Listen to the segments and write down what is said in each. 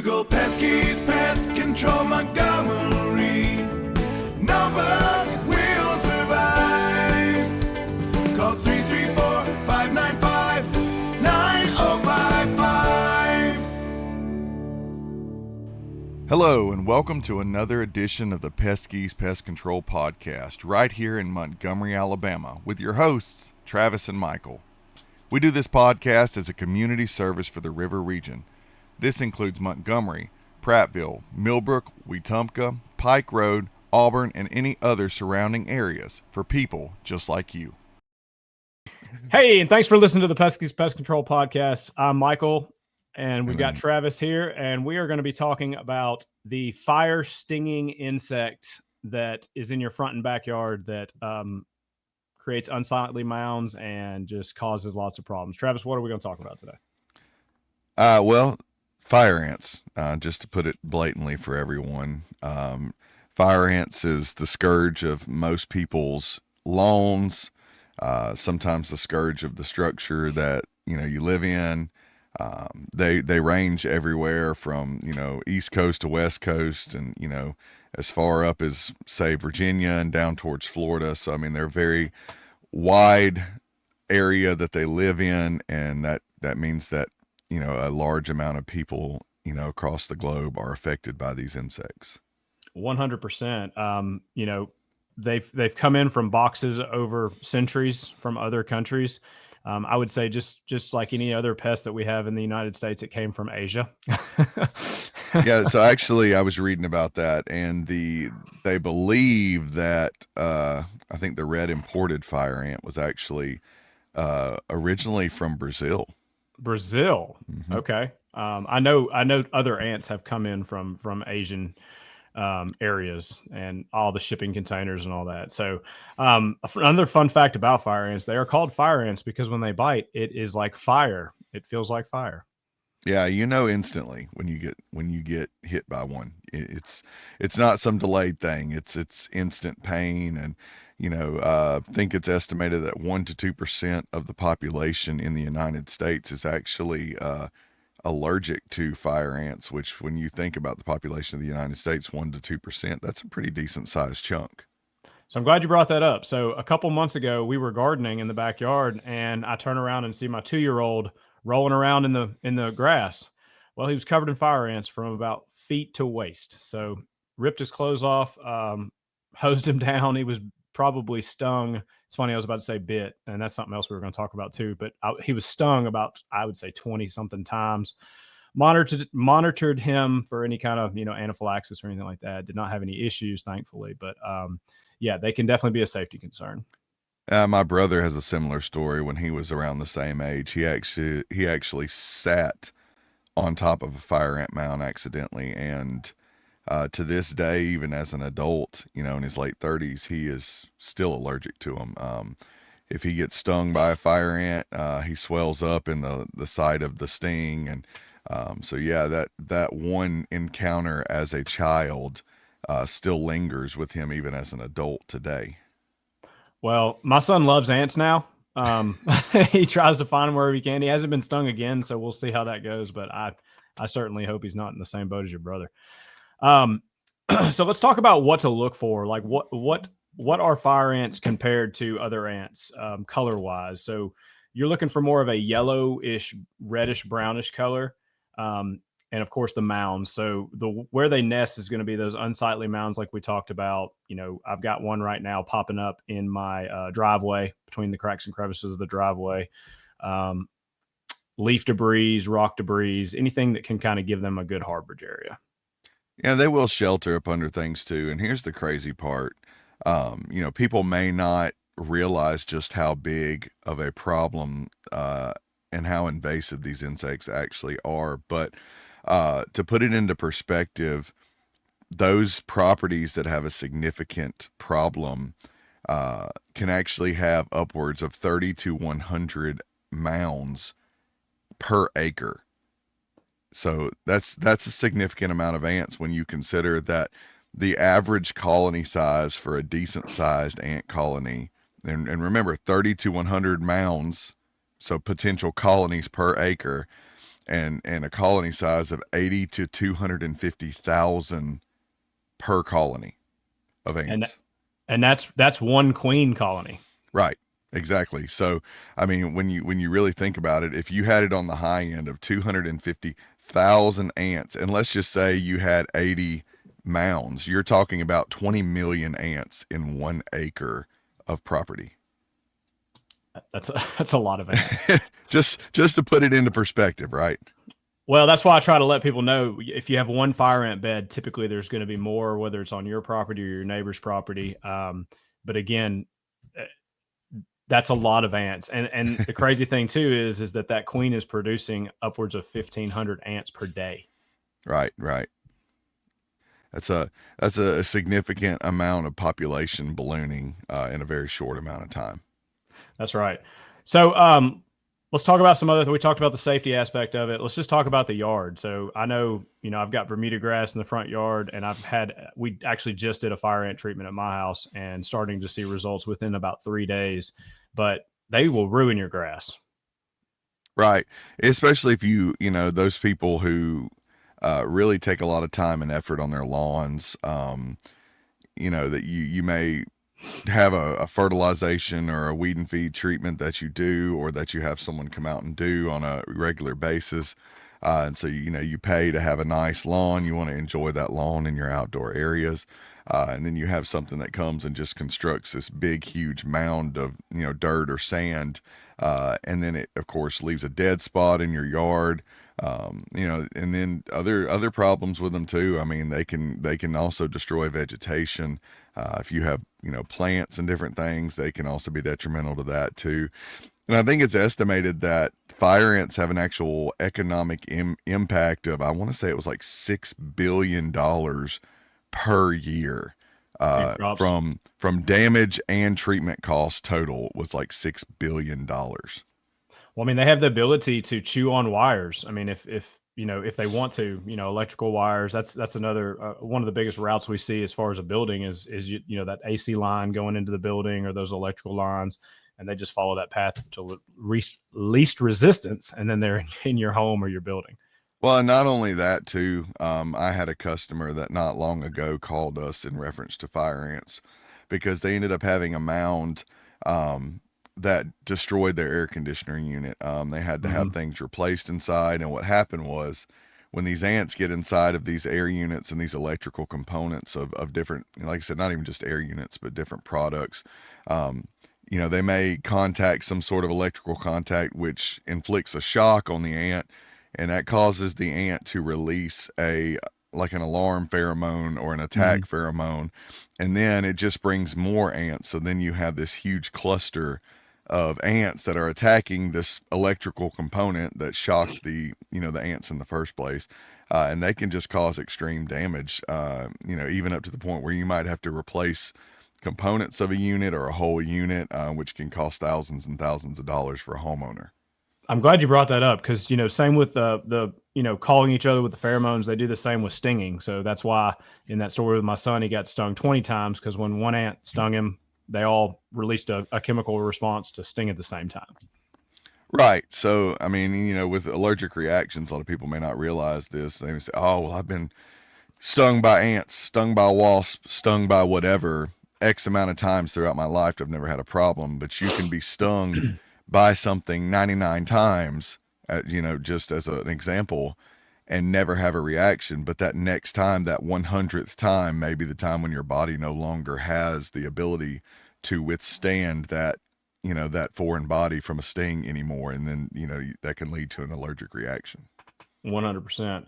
Google Peskies Pest Control Montgomery. No bug will survive. Call 334-595-9055. Hello and welcome to another edition of the Peskies Pest Control Podcast right here in Montgomery, Alabama with your hosts, Travis and Michael. We do this podcast as a community service for the river region. This includes Montgomery, Prattville, Millbrook, Wetumpka, Pike Road, Auburn, and any other surrounding areas for people just like you. Hey, and thanks for listening to the Peskies Pest Control Podcast. I'm Michael, and we've got Travis here, and we are going to be talking about the fire-stinging insect that is in your front and backyard that creates unsightly mounds and just causes lots of problems. Travis, what are we going to talk about today? Well, fire ants, just to put it blatantly for everyone. Fire ants is the scourge of most people's lawns, sometimes the scourge of the structure that, you live in. They range everywhere from, East Coast to West Coast and, as far up as, say, Virginia and down towards Florida. So, they're very wide area that they live in, and that means that, a large amount of people, across the globe are affected by these insects. 100%. They've come in from boxes over centuries from other countries. I would say just like any other pest that we have in the United States, it came from Asia. Yeah, so actually I was reading about that, and they believe that I think the red imported fire ant was actually originally from Brazil. Brazil. Mm-hmm. Okay. I know other ants have come in from Asian areas and all the shipping containers and all that. So another fun fact about fire ants, they are called fire ants because when they bite, it is like fire. It feels like fire. Yeah, instantly when you get hit by one. It's not some delayed thing. It's instant pain, and I think it's estimated that 1% to 2% of the population in the United States is actually allergic to fire ants, which when you think about the population of the United States, 1% to 2%, that's a pretty decent sized chunk. So I'm glad you brought that up. So a couple months ago, we were gardening in the backyard, and I turn around and see my 2-year-old rolling around in the grass. Well, he was covered in fire ants from about feet to waist. So ripped his clothes off, hosed him down. He was probably stung. It's funny, I was about to say bit, and that's something else we were going to talk about too. But he was stung about, I would say, 20 something times. Monitored him for any kind of anaphylaxis or anything like that. Did not have any issues, thankfully. But yeah, they can definitely be a safety concern. My brother has a similar story. When he was around the same age, he actually sat on top of a fire ant mound accidentally, and to this day, even as an adult, in his late 30s, he is still allergic to them. If he gets stung by a fire ant, he swells up in the site of the sting, and so yeah, that one encounter as a child still lingers with him even as an adult today. Well, my son loves ants now. He tries to find them wherever he can. He hasn't been stung again, so we'll see how that goes. But I certainly hope he's not in the same boat as your brother. So let's talk about what to look for. Like what are fire ants compared to other ants, color wise? So you're looking for more of a yellowish, reddish, brownish color. And of course the mounds. So where they nest is going to be those unsightly mounds, like we talked about. I've got one right now popping up in my driveway, between the cracks and crevices of the driveway. Leaf debris, rock debris, anything that can kind of give them a good harborage area. Yeah, they will shelter up under things too. And here's the crazy part. People may not realize just how big of a problem and how invasive these insects actually are. But to put it into perspective, those properties that have a significant problem can actually have upwards of 30 to 100 mounds per acre. So that's a significant amount of ants when you consider that the average colony size for a decent sized ant colony, and remember 30 to 100 mounds, so potential colonies per acre, and a colony size of 80 to 250,000 per colony of ants. And that's one queen colony. Right. Exactly. So, I mean, when you really think about it, if you had it on the high end of 250,000 ants, and let's just say you had 80 mounds, you're talking about 20 million ants in 1 acre of property. That's a lot of ants. just to put it into perspective, right? Well, that's why I try to let people know, if you have one fire ant bed, typically there's going to be more, whether it's on your property or your neighbor's property. But again, that's a lot of ants. And the crazy thing too is that queen is producing upwards of 1,500 ants per day. Right. That's a significant amount of population ballooning in a very short amount of time. That's right. So let's talk about some other. We talked about the safety aspect of it. Let's just talk about the yard. So I know, I've got Bermuda grass in the front yard, and we actually just did a fire ant treatment at my house and starting to see results within about 3 days, but they will ruin your grass. Right. Especially if those people who really take a lot of time and effort on their lawns, that you may have a fertilization or a weed and feed treatment that you do, or that you have someone come out and do on a regular basis. And so, you pay to have a nice lawn. You want to enjoy that lawn in your outdoor areas. And then you have something that comes and just constructs this big, huge mound of, dirt or sand. And then it, of course, leaves a dead spot in your yard. And then other problems with them too. I mean, they can also destroy vegetation. If you have, plants and different things, they can also be detrimental to that too. And I think it's estimated that fire ants have an actual economic impact of, I want to say it was like $6 billion per year, from damage and treatment costs total was like $6 billion. Well, I mean, they have the ability to chew on wires. I mean, if they want to, electrical wires, that's another, one of the biggest routes we see as far as a building is that AC line going into the building, or those electrical lines, and they just follow that path to least resistance. And then they're in your home or your building. Well, and not only that too, I had a customer that not long ago called us in reference to fire ants, because they ended up having a mound, that destroyed their air conditioner unit. They had to have things replaced inside. And what happened was, when these ants get inside of these air units and these electrical components of different, like I said, not even just air units, but different products, they may contact some sort of electrical contact, which inflicts a shock on the ant. And that causes the ant to release like an alarm pheromone or an attack pheromone. And then it just brings more ants. So then you have this huge cluster of ants that are attacking this electrical component that shocked the ants in the first place. And they can just cause extreme damage, even up to the point where you might have to replace components of a unit or a whole unit, which can cost thousands and thousands of dollars for a homeowner. I'm glad you brought that up, because, same with the calling each other with the pheromones, they do the same with stinging. So that's why in that story with my son, he got stung 20 times, because when one ant stung him, they all released a chemical response to sting at the same time. Right. So, I mean, with allergic reactions, a lot of people may not realize this. They may say, oh, well, I've been stung by ants, stung by wasps, stung by whatever X amount of times throughout my life. I've never had a problem, but you can be stung by something 99 times, just as an example, and never have a reaction. But that next time, that 100th time, may be the time when your body no longer has the ability to withstand that, that foreign body from a sting anymore. And then, that can lead to an allergic reaction. 100%.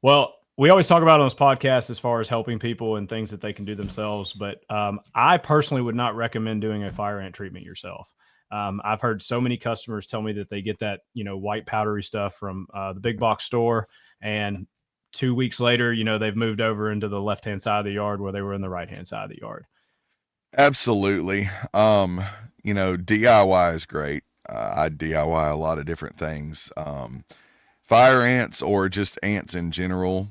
Well, we always talk about on this podcast as far as helping people and things that they can do themselves. But I personally would not recommend doing a fire ant treatment yourself. I've heard so many customers tell me that they get that, white powdery stuff from the big box store, and 2 weeks later, they've moved over into the left-hand side of the yard where they were in the right-hand side of the yard. Absolutely. DIY is great. I DIY a lot of different things. Fire ants, or just ants in general,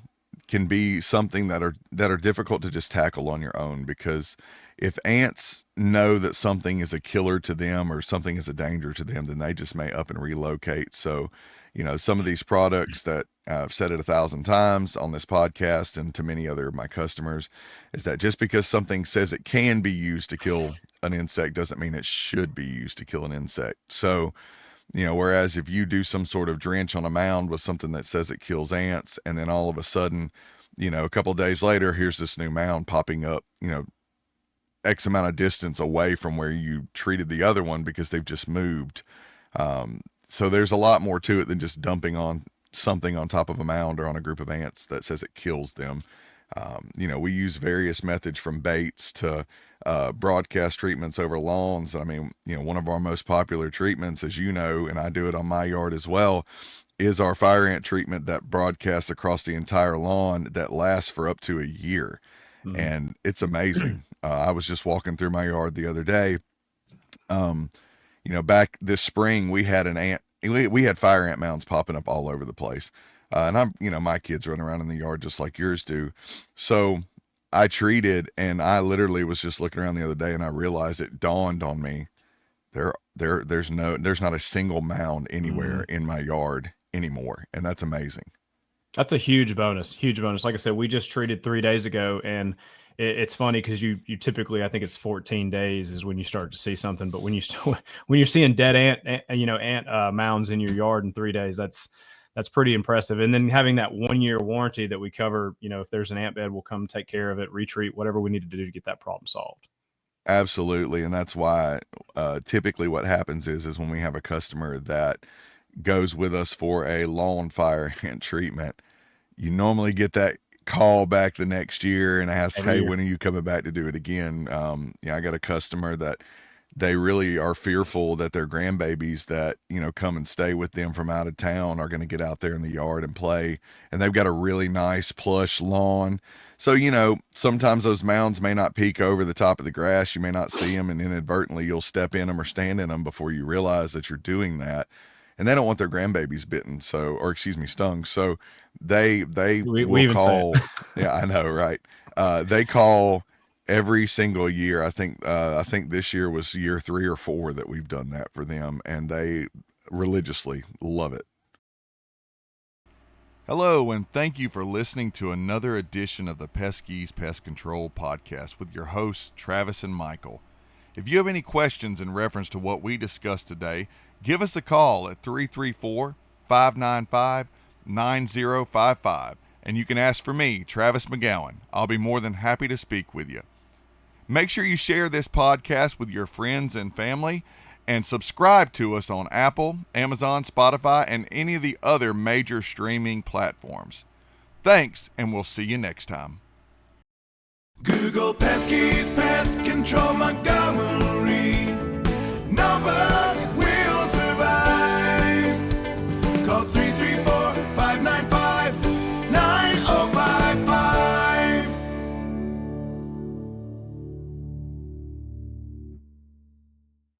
can be something that are difficult to just tackle on your own, because if ants know that something is a killer to them or something is a danger to them, then they just may up and relocate. So, some of these products that I've said it 1,000 times on this podcast and to many other of my customers is that just because something says it can be used to kill an insect doesn't mean it should be used to kill an insect. So, whereas if you do some sort of drench on a mound with something that says it kills ants, and then all of a sudden, a couple of days later, here's this new mound popping up, X amount of distance away from where you treated the other one because they've just moved. So there's a lot more to it than just dumping on something on top of a mound or on a group of ants that says it kills them. We use various methods from baits to broadcast treatments over lawns. I mean, one of our most popular treatments, as you know, and I do it on my yard as well, is our fire ant treatment that broadcasts across the entire lawn that lasts for up to a year. Mm-hmm. And it's amazing. I was just walking through my yard the other day. Back this spring, we had we had fire ant mounds popping up all over the place. And my kids run around in the yard just like yours do. So I treated, and I literally was just looking around the other day and I realized it dawned on me. There's not a single mound anywhere in my yard anymore. And that's amazing. That's a huge bonus. Like I said, we just treated 3 days ago, and it's funny because you typically, I think it's 14 days is when you start to see something. But when you're seeing dead ant mounds in your yard in 3 days, that's pretty impressive. And then having that 1 year warranty that we cover, if there's an ant bed, we'll come take care of it, retreat, whatever we need to do to get that problem solved. Absolutely. And that's why typically what happens is when we have a customer that goes with us for a lawn fire ant treatment, you normally get that call back the next year and ask, hey, when are you coming back to do it again? I got a customer that they really are fearful that their grandbabies that, come and stay with them from out of town are going to get out there in the yard and play. And they've got a really nice plush lawn. So, sometimes those mounds may not peek over the top of the grass. You may not see them, and inadvertently you'll step in them or stand in them before you realize that you're doing that. And they don't want their grandbabies stung. So they will call. Yeah, I know. Right. They call every single year. I think this year was year 3 or 4 that we've done that for them, and they religiously love it. Hello, and thank you for listening to another edition of the Peskies Pest Control Podcast with your hosts, Travis and Michael. If you have any questions in reference to what we discussed today, give us a call at 334-595-9055, and you can ask for me, Travis McGowin. I'll be more than happy to speak with you. Make sure you share this podcast with your friends and family, and subscribe to us on Apple, Amazon, Spotify, and any of the other major streaming platforms. Thanks, and we'll see you next time. Google Peskies Pest